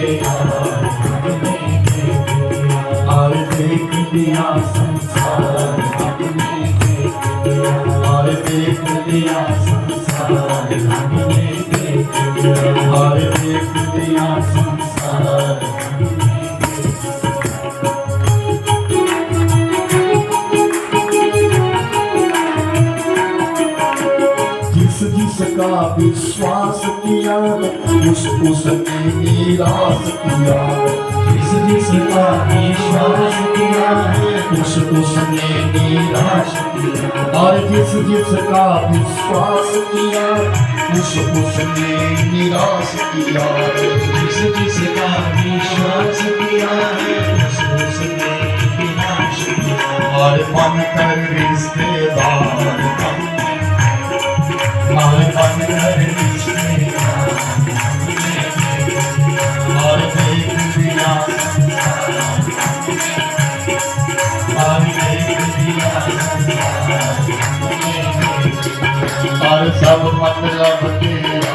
और देख लिया संसार और देख लिया संसार और देख लिया संसार। जिसका विश्वास किया उसने निराश किया, जिसका विश्वास किया उसने निराश किया। और जिसका विश्वास किया उसने निराश किया, जिस जिसका विश्वास किया है उसने विनाश किया। और बनकर रिश्तेदार कम, और बनकर रिश्तेदार और देख दिया, और देख दिया और सब मतलब तेरा,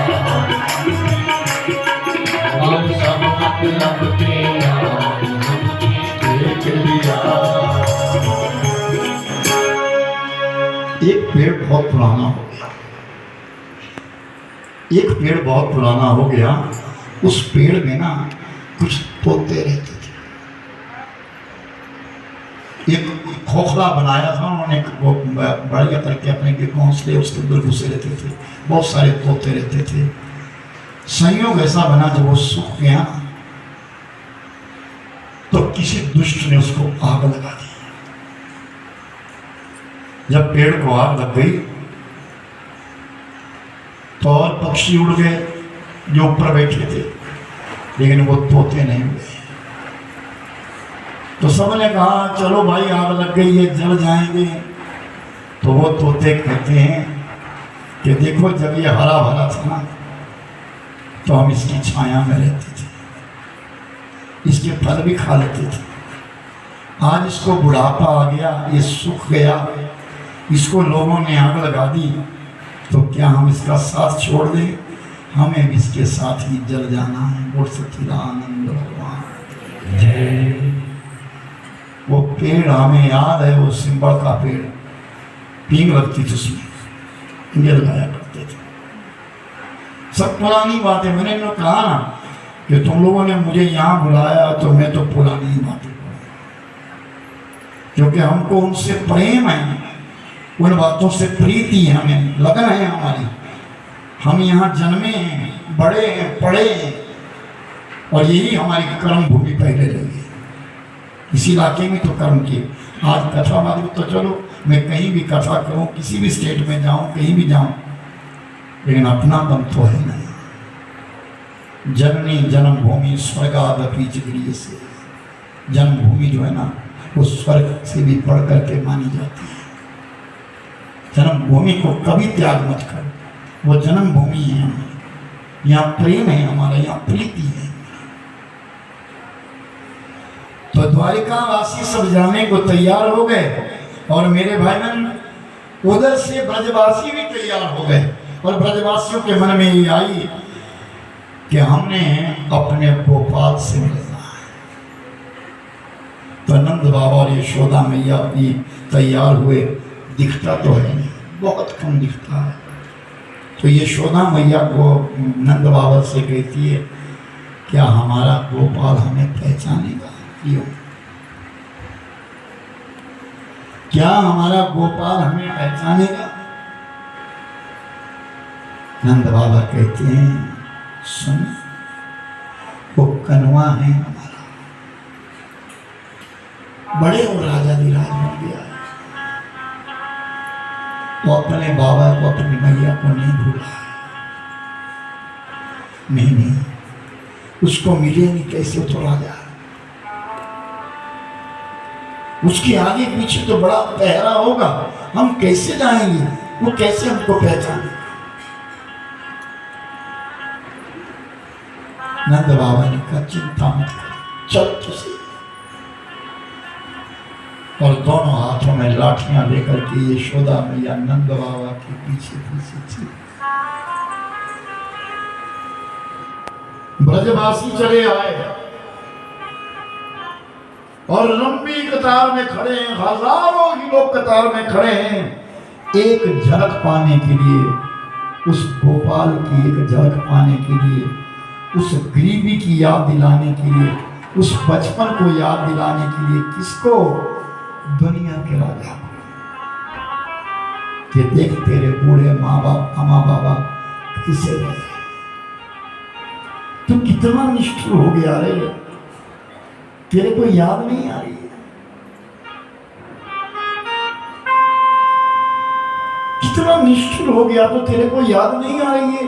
और सब मतलब तेरा देख लिया। एक पेड़ बहुत पुराना हो गया, एक पेड़ बहुत पुराना हो गया। उस पेड़ में ना कुछ तोते रहते थे। एक खोखला बनाया था उन्होंने, वो बढ़िया करके अपने के घोंसले उसके अंदर घुसे रहते थे, बहुत सारे तोते रहते थे। संयोग ऐसा बना जब वो सूख गया तो किसी दुष्ट ने उसको आग लगा दी। जब पेड़ को आग लग गई तो और पक्षी उड़ गए जो ऊपर बैठे थे, लेकिन वो तोते नहीं उड़े। तो सबने कहा चलो भाई आग लग गई है, जल जाएंगे। तो वो तोते कहते हैं कि देखो जब ये हरा भरा था ना तो हम इसकी छाया में रहते थे, इसके फल भी खा लेते थे। आज इसको बुढ़ापा आ गया, ये सूख गया, इसको लोगों ने आग लगा दी, तो क्या हम इसका साथ छोड़ दें? हमें भी इसके साथ ही जल जाना है। बोल सच्चिदानंद भगवान जय। वो पेड़ हमें याद है, वो सिंबड़ का पेड़, पींग लगती थी उसमें, ये लगाया करते थे। सब पुरानी बातें। मैंने इन्होंने कहा ना कि तुम लोगों ने मुझे यहाँ बुलाया तो मैं तो पुरानी बातें बोलूं, क्योंकि हमको उनसे प्रेम है, उन बातों से प्रीति है, हमें लगन है हमारी। हम यहाँ जन्मे हैं, बड़े हैं, पढ़े हैं, और यही हमारी कर्म भूमि पहले रही है। इसी इलाके में तो कर्म किए। आज कथा मालूम तो चलो मैं कहीं भी कथा करूं, किसी भी स्टेट में जाऊं, कहीं भी जाऊं, लेकिन अपना दम तो है नहीं। जननी जन्मभूमि स्वर्गादपि जिगरीय से, जन्मभूमि जो है ना वो स्वर्ग से भी बढ़ करके मानी जाती है। जन्मभूमि को कभी त्याग मत कर, वो जन्मभूमि है हमारी। यहाँ प्रेम है हमारा, यहाँ प्रीति है। तो द्वारिका वासी सब जाने को तैयार हो गए, और मेरे भाई बहन उधर से ब्रजवासी भी तैयार हो गए। और ब्रजवासियों के मन में ये आई कि हमने अपने गोपाल से मिलना है। तो नंद बाबा और यशोदा मैया भी तैयार हुए। दिखता तो है नहीं, बहुत कम दिखता है। तो यशोदा मैया को नंद बाबा से कहती है, क्या हमारा गोपाल हमें पहचानेगा? क्या हमारा गोपाल हमें पहचानेगा? नंद बाबा कहते हैं, सुन, वो कनवा है हमारा, बड़े और राजाधिराज बन गया है। वो अपने बाबा को, अपनी मैया को नहीं भूला है। नहीं, उसको मिले नहीं, कैसे तो राजा है। उसके आगे पीछे तो बड़ा पहरा होगा, हम कैसे जाएंगे? वो कैसे हमको पहचाने? नंद बाबा ने कहा, चिंता मत कर, चल तो सही। और दोनों हाथों में लाठियां लेकर के यशोदा मैया नंद बाबा के पीछे पीछे चली। ब्रजवासी चले आए और लंबी कतार में खड़े हैं, हजारों ही लोग कतार में खड़े हैं, एक झलक पाने के लिए, उस गोपाल की एक झलक पाने के लिए, उस गरीबी की याद दिलाने के लिए, उस बचपन को याद दिलाने के लिए। किसको? दुनिया के राजा को, कि देख तेरे बूढ़े माँ बाप, अम्मा बाबा किसे रहे, तू कितना निष्ठुर हो गया रे, तेरे को याद नहीं आ रही है? कितना निष्ठुर हो गया तो तेरे को याद नहीं आ रही है?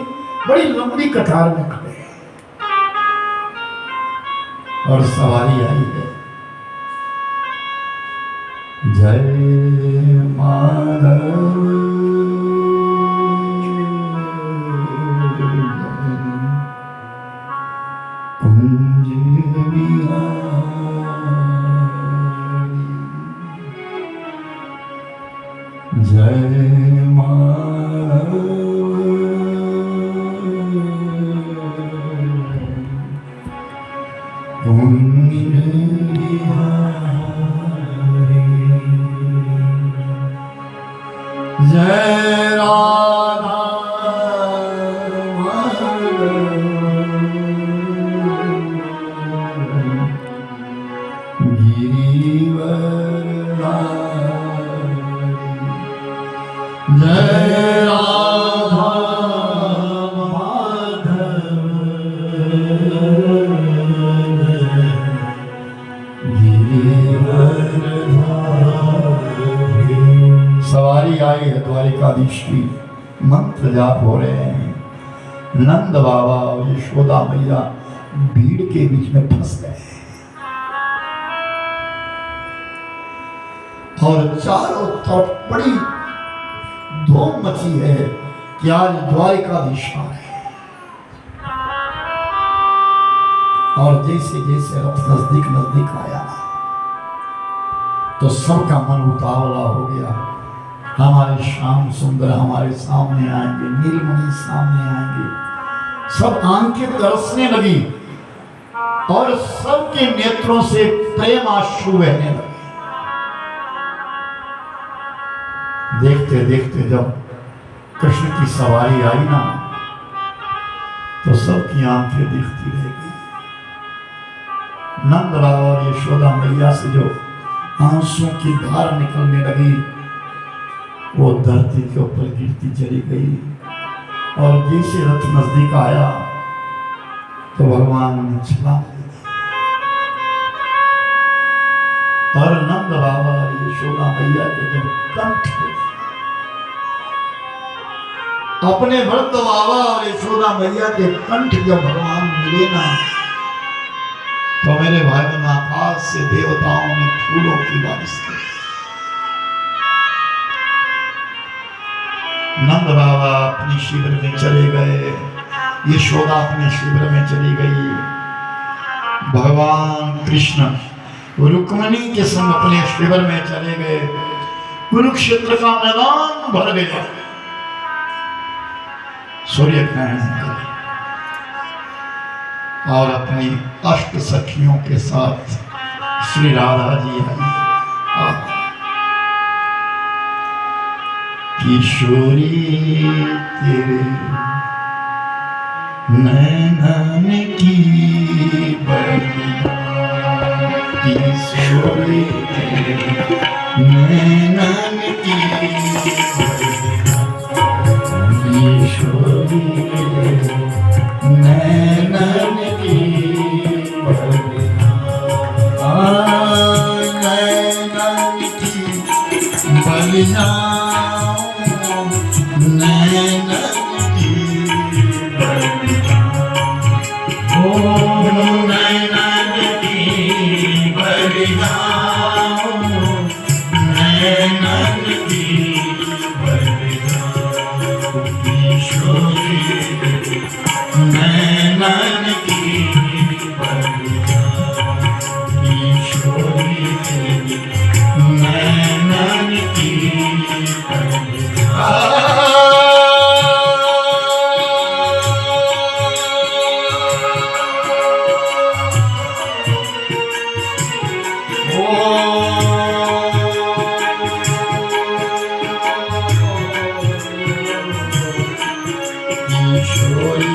बड़ी लंबी कतार में खड़े हैं और सवारी आई है, जय माधव कुंज बिहारी, जय माधव कुंज बिहारी, जय राधा जय राधा माधव गिरिवरधारी। सवारी आई है द्वारिकाधीश की, मंत्र जाप हो रहे हैं। नंद बाबा और यशोदा मैया भीड़ के बीच में फंस गए और चारों तरफ बड़ी धूम मची है कि आज द्वारिकाधीश आ रहे हैं। और जैसे जैसे रथ नजदीक नजदीक आया तो सबका मन उतावला हो गया। हमारे श्याम सुंदर हमारे सामने आएंगे, नीलमणि सामने आएंगे। सब आंखें तरसने लगी और सबके नेत्रों से प्रेम आंसू बहने लगे। देखते देखते जब कृष्ण की सवारी आई ना तो सबकी आंखें दिखती रह गई। नंद बाबा और यशोदा मैया से जो आंसू की धार निकलने लगी वो धरती के ऊपर गिरती चली गई। और जैसे रथ नजदीक आया तो भगवान ने छलांग दी और नंद बाबा और यशोदा मैया के जब कंठ अपने वृद्ध बाबा और यशोदा मैया के कंठ जब भगवान मिले ना तो मेरे भाई बहन आकाश से देवताओं ने फूलों की बारिश की। नंद बाबा अपनी शिविर में चले गए, यशोदा अपने शिविर में चली गई। भगवान कृष्ण रुक्मिणी के संग अपने शिविर में चले गए। कुरुक्षेत्र का मैदान भर गया। सूर्य ग्रहण और अपनी अष्ट सखियों के साथ श्री राधा जी आई। किशोरी तेरे नैनन की बलिया, किशोरी तेरे नैनन की बलिया, किशोरी नैनन की बलिया, नैनन की बलिया, नैनन की बलिया, ओ नैनन की बलिया, नैनन की बलिया, किशोरी नैनन की बलिया, किशोरी नैनन की बलिया। किशोरी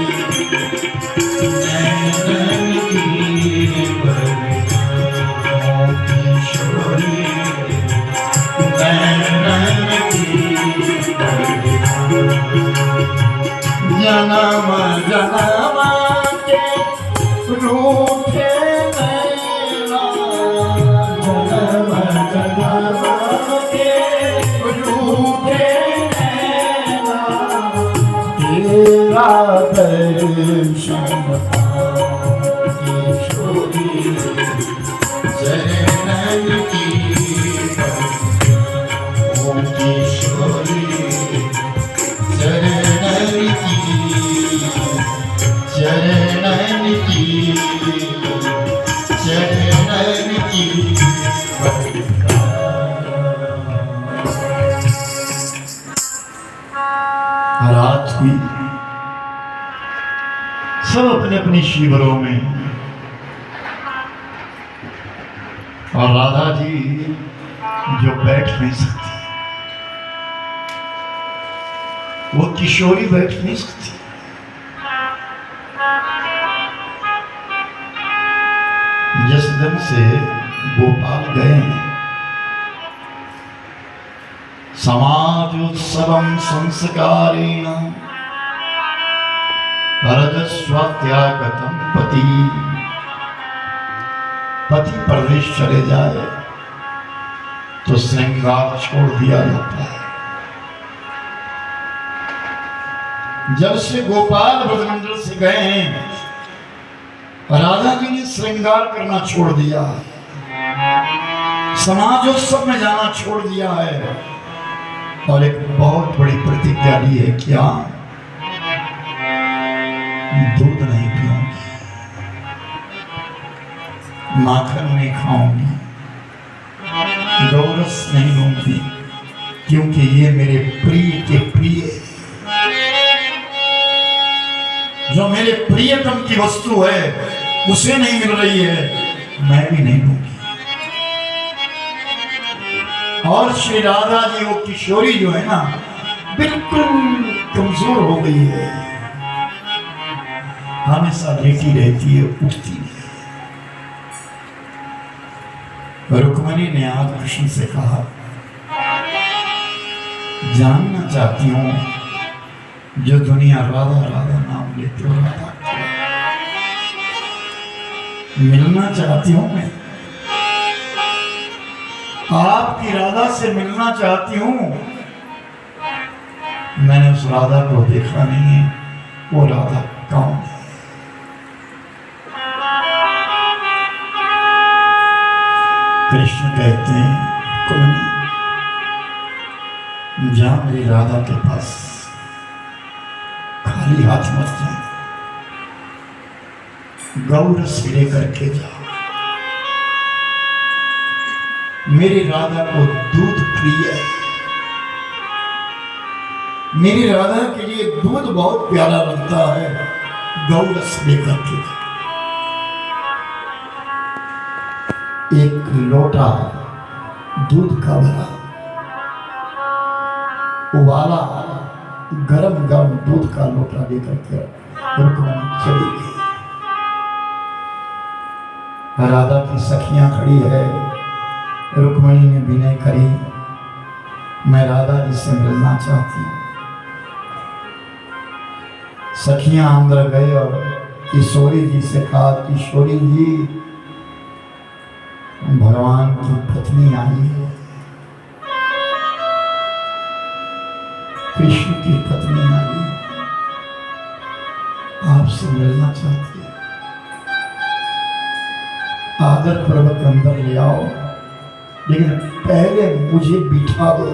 का दर्शन किशोरी चरणन की ओम किशोरी चरणन की चरणन की चरणन की रात हुई, सब अपने अपने शिविरों में, और राधा जी जो बैठ नहीं सकती, वो किशोरी बैठ नहीं सकती। जिस दिन से गोपाल गए, समाजोत्सवं संस्कारेण रजस्वात्यागतं पति, पति परदेश चले जाए तो श्रृंगार छोड़ दिया जाता है। जब से गोपाल ब्रजमंडल से गए हैं, राधा जी ने श्रृंगार करना छोड़ दिया है, समाजोत्सव में जाना छोड़ दिया है, और एक बहुत बड़ी प्रतिज्ञा ली है। क्या? दूध नहीं पीऊंगी, माखन नहीं खाऊंगी, गौरस नहीं लूंगी, क्योंकि ये मेरे प्रिय के प्रिय, जो मेरे प्रियतम की वस्तु है उसे नहीं मिल रही है, मैं भी नहीं लूंगी। और श्री राधा जी वो किशोरी जो है ना, बिल्कुल कमजोर हो गई है, हमेशा लेटी रहती है, उठती नहीं। रुक्मिणी ने आज कृष्ण से कहा, जानना चाहती हूं, जो दुनिया राधा राधा नाम लेते हो, राधा मिलना चाहती हूं, मैं आपकी राधा से मिलना चाहती हूं। मैंने उस राधा को देखा नहीं है, वो राधा कौन है? कृष्ण कहते हैं, कुलनी जा मेरी राधा के पास, खाली हाथ मत जाना, गौरस लेकर के जाओ। मेरी राधा को दूध प्रिय है, मेरी राधा के लिए दूध बहुत प्यारा लगता है, गौरस लेकर के जाओ। एक लोटा दूध का भरा, उबाला गरम गरम दूध का लोटा लेकर के रुक्मिणी चली गई। राधा की सखियां खड़ी है, रुक्मिणी ने विनय करी, मैं राधा जी से मिलना चाहती हूँ। सखियां अंदर गए और किशोरी जी से कहा, किशोरी जी भगवान की पत्नी आई है, कृष्ण की पत्नी आई, आपसे मिलना चाहती है, आदर पूर्वक अंदर ले आओ, लेकिन पहले मुझे बिठा दो।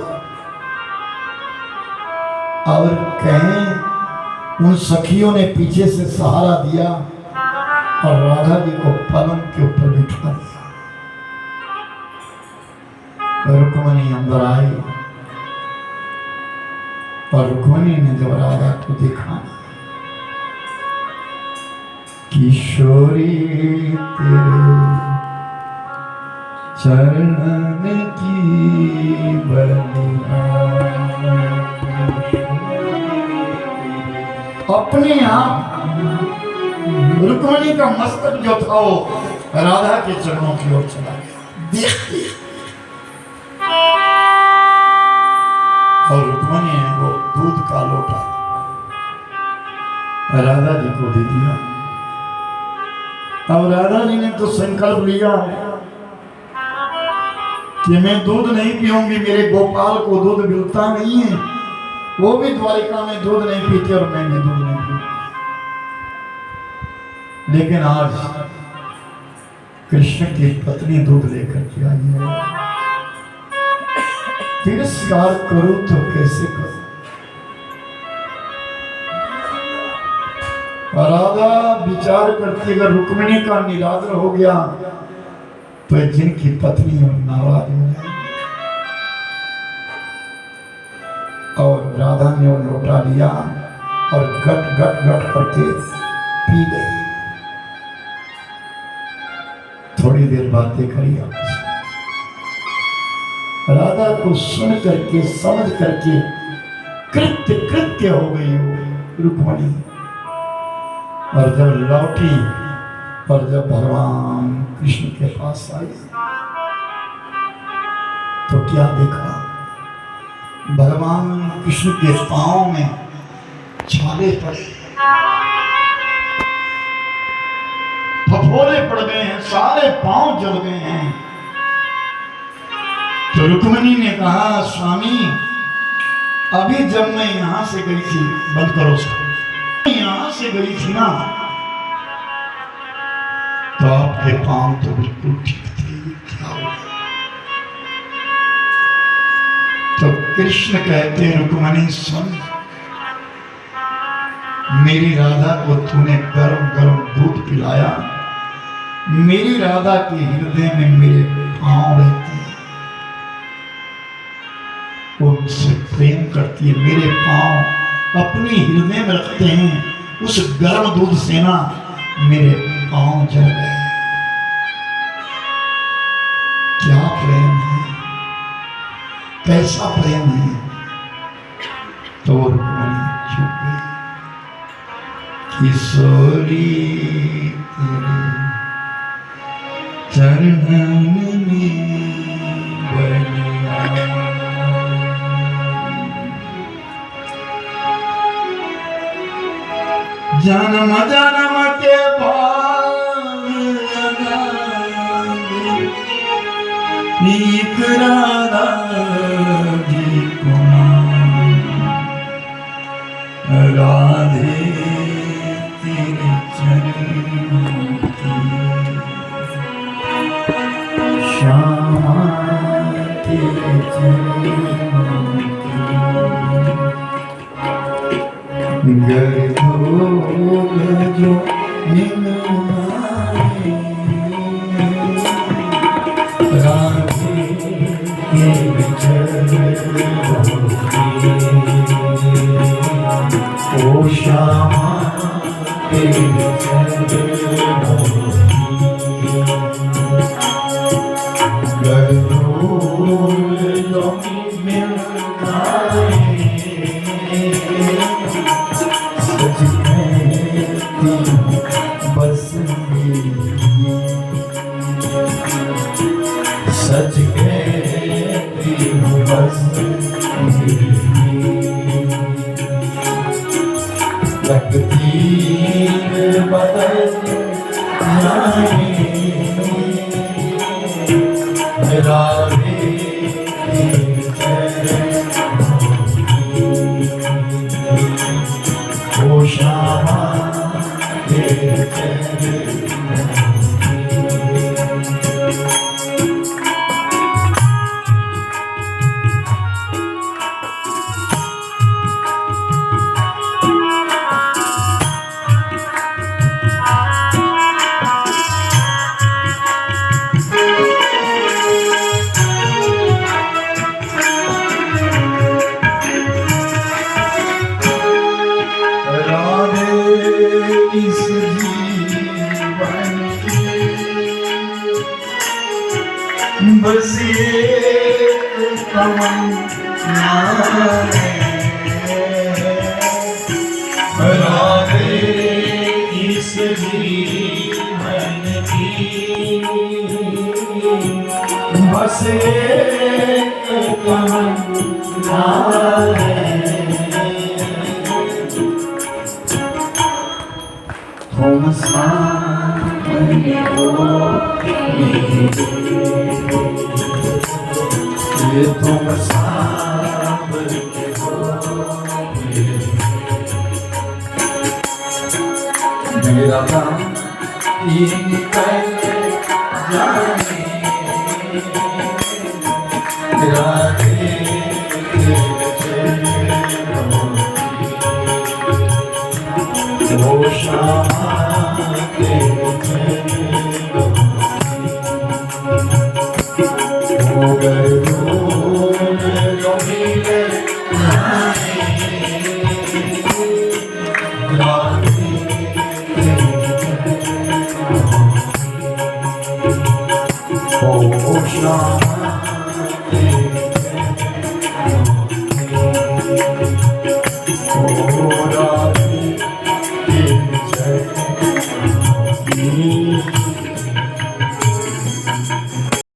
और कहें उन सखियों ने पीछे से सहारा दिया और राधा जी को पलंग के ऊपर बिठा दिया। रुक्मिणी अंदर आई और रुक्मिणी ने जब राधा को देखा, किशोरी तेरे चरणन की बलिया, अपने आप रुक्मिणी का मस्तक जो था वो राधा के चरणों की ओर चला गया। देखते और रुक्मिणी ने वो दूध का लोटा राधा जी को दे दिया। अब राधा जी ने तो संकल्प लिया है कि मैं दूध नहीं पीऊंगी, मेरे गोपाल को दूध मिलता नहीं है, वो भी द्वारिका में दूध नहीं पीते और मैं भी दूध नहीं पीती। लेकिन आज कृष्ण की पत्नी दूध लेकर के आई है। तिरस्कार करूं तो कैसे करूं? राधा विचार करती, अगर रुक्मिणी का निरादर हो गया तो जिनकी पत्नी और नाराज हो जाए। और राधा ने वो लोटा लिया और गट गट गट करके पी गई। थोड़ी देर बातें करी आपस में। राधा को सुन करके समझ करके कृत्य कृत्य हो गई वो रुक्मिणी। और जब लौटी और जब भगवान कृष्ण के पास आई तो क्या देखा? भगवान कृष्ण के पांव में छाले पड़े, फफोले पड़ गए हैं, सारे पांव जल गए हैं। तो रुक्मिणी ने कहा, स्वामी अभी जब मैं यहां से गई थी, बंद करो उसको, यहां से गई थी ना तो आपके पांव तो बिल्कुल ठीक थे। क्या हुआ? तो कृष्ण कहते, रुक्मिणी सुन, मेरी राधा को तूने गरम गरम दूध पिलाया। मेरी राधा के हृदय में मेरे पांव रहते हैं, वो मुझसे प्रेम करती है, मेरे पांव अपने हृदय में रखते हैं। उस गर्म दूध से ना मेरे पांव जल गए। क्या प्रेम है, कैसा प्रेम है। तो रुक्मिणी चुप गई। किशोरी तेरे चरणन में बलिया, जन्म जन्म के भाग एक राधा जी को राधे तेरे चरणों की श्यामा तेरे चरणों की गर्भोग जो निमनाए राधे तेरे चरणों की ओ श्यामा तेरे चरणों की गर्भोग जो निमनाए सच कहती हूँ बस तकदीर बदल जाए राधे ओ श्यामा तेरे इस जीवन की बस एक तमन्ना है राधे इस जीवन की बस एक तमन्ना है तुम सामने हो ये तुम सामने हो राधा तीन पहले जाने राधे वो श्यामा वो गए